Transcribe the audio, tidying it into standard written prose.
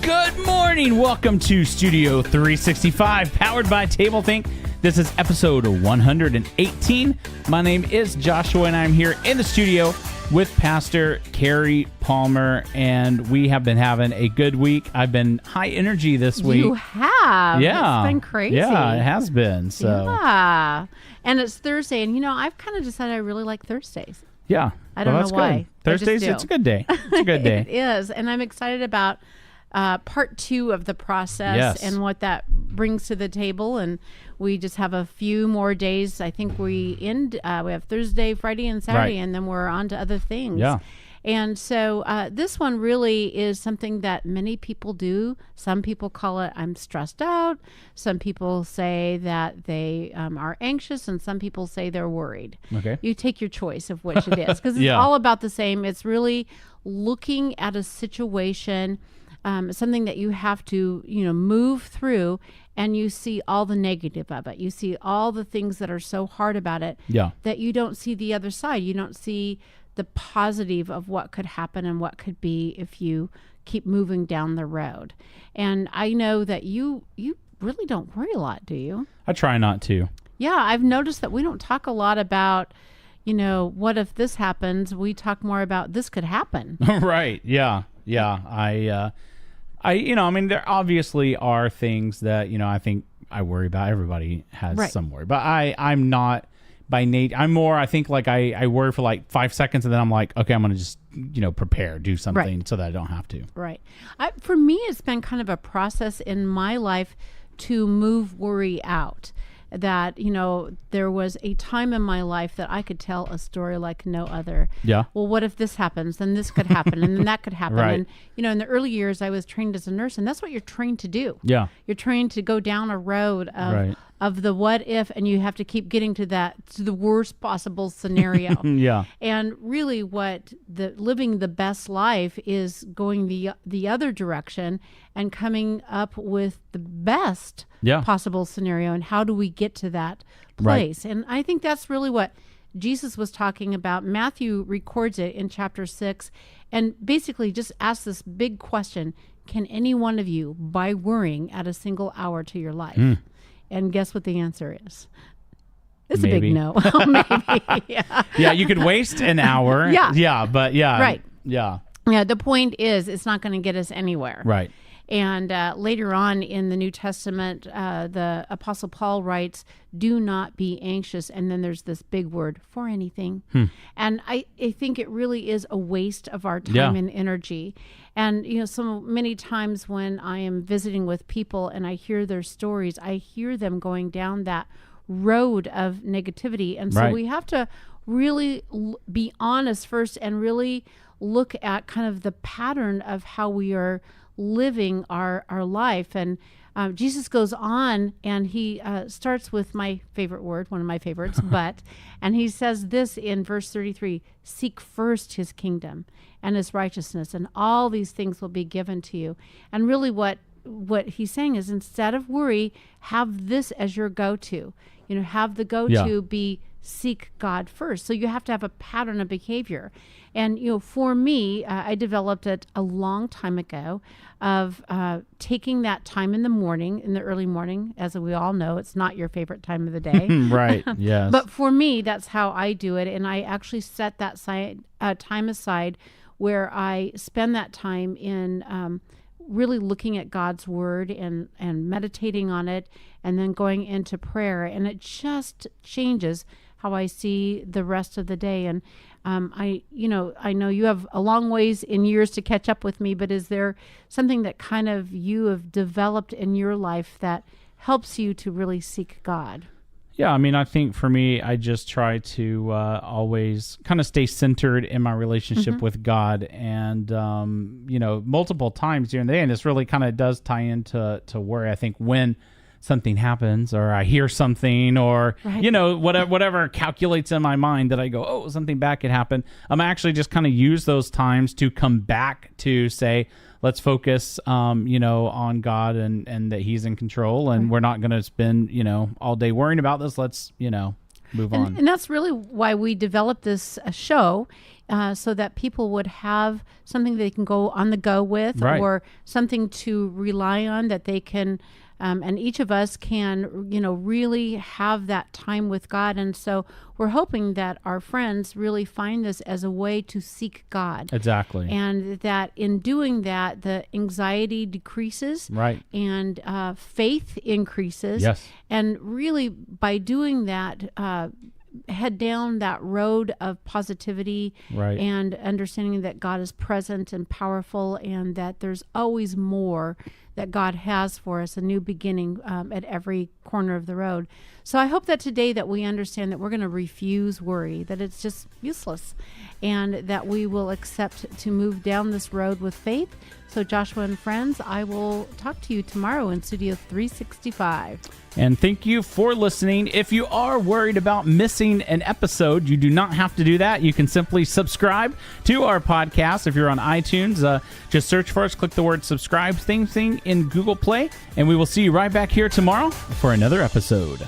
Good morning. Welcome to Studio 365, powered by tablethink. This is episode 118. My name is Joshua, and I'm here in the studio with Pastor Kerrie Palmer, and we have been having a good week. I've been high energy this week. You have? Yeah. It's been crazy. Yeah, it has been. So. Yeah. And it's Thursday, and I've kind of decided I really like Thursdays. Yeah. I don't know why. Thursdays, it's a good day. It's a good day. It is, and I'm excited about part 2 of the process and what that brings to the table. And we just have a few more days. I think we have Thursday, Friday, and Saturday, and then we're on to other things. Yeah. And so this one really is something that many people do. Some people call it, I'm stressed out. Some people say that they are anxious, and some people say they're worried. Okay. You take your choice of which it is, because it's all about the same. It's really looking at a situation, something that you have to, move through, and you see all the negative of it. You see all the things that are so hard about it that you don't see the other side. You don't see the positive of what could happen and what could be if you keep moving down the road. And I know that you really don't worry a lot, do you? I try not to. Yeah, I've noticed that we don't talk a lot about, what if this happens? We talk more about this could happen. Right. Yeah. Yeah. There obviously are things that, I think I worry about. Everybody has some worry, but I'm not by nature. I'm more, I think, like I worry for like 5 seconds, and then I'm like, okay, I'm going to just, prepare, do something so that I don't have to. Right. For me, it's been kind of a process in my life to move worry out. That, there was a time in my life that I could tell a story like no other. Yeah. Well, what if this happens? Then this could happen, and then that could happen. Right. And, in the early years, I was trained as a nurse, and that's what you're trained to do. Yeah. You're trained to go down a road of the what if, and you have to keep getting to the worst possible scenario. Yeah. And really living the best life is going the other direction and coming up with the best possible scenario, and how do we get to that place? Right. And I think that's really what Jesus was talking about. Matthew records it in chapter 6 and basically just asks this big question: can any one of you, by worrying, add a single hour to your life? And guess what the answer is? It's Maybe. a big no. Maybe. Yeah, you could waste an hour. Right. Yeah. Yeah, the point is, it's not going to get us anywhere. Right. And later on in the New Testament, the Apostle Paul writes, do not be anxious. And then there's this big word, for anything. And I think it really is a waste of our time and energy. And, so many times when I am visiting with people and I hear their stories, I hear them going down that road of negativity. And so we have to really be honest first and really look at kind of the pattern of how we are living our life. And Jesus goes on, and he starts with my favorite word, one of my favorites, and he says this in verse 33, seek first his kingdom and his righteousness, and all these things will be given to you. And really what he's saying is, instead of worry, have this as your go-to. Have the go-to be seek God first. So you have to have a pattern of behavior. And, for me, I developed it a long time ago of taking that time in the early morning. As we all know, it's not your favorite time of the day. Right, yes. But for me, that's how I do it. And I actually set that time aside where I spend that time in really looking at God's word and meditating on it, and then going into prayer. And it just changes how I see the rest of the day. And I know you have a long ways in years to catch up with me, but is there something that kind of you have developed in your life that helps you to really seek God? Yeah, I think for me, I just try to always kind of stay centered in my relationship with God, and multiple times during the day, and this really kind of does tie into worry. I think when something happens, or I hear something, or whatever calculates in my mind that I go, oh, something bad could happen, I'm actually just kind of use those times to come back to say, let's focus on God and that he's in control, and we're not going to spend all day worrying about this. Let's move on. And that's really why we developed this show so that people would have something they can go on the go with, Right. or something to rely on that they can, and each of us can, really have that time with God. And so we're hoping that our friends really find this as a way to seek God. Exactly. And that in doing that, the anxiety decreases, Right. and faith increases. Yes. And really, by doing that, head down that road of positivity, Right. and understanding that God is present and powerful, and that there's always more that God has for us, a new beginning at every corner of the road. So I hope that today that we understand that we're going to refuse worry, that it's just useless, and that we will accept to move down this road with faith. So Joshua and friends, I will talk to you tomorrow in Studio 365. And thank you for listening. If you are worried about missing an episode, you do not have to do that. You can simply subscribe to our podcast. If you're on iTunes, just search for us, click the word subscribe thing in Google Play, and we will see you right back here tomorrow for another episode.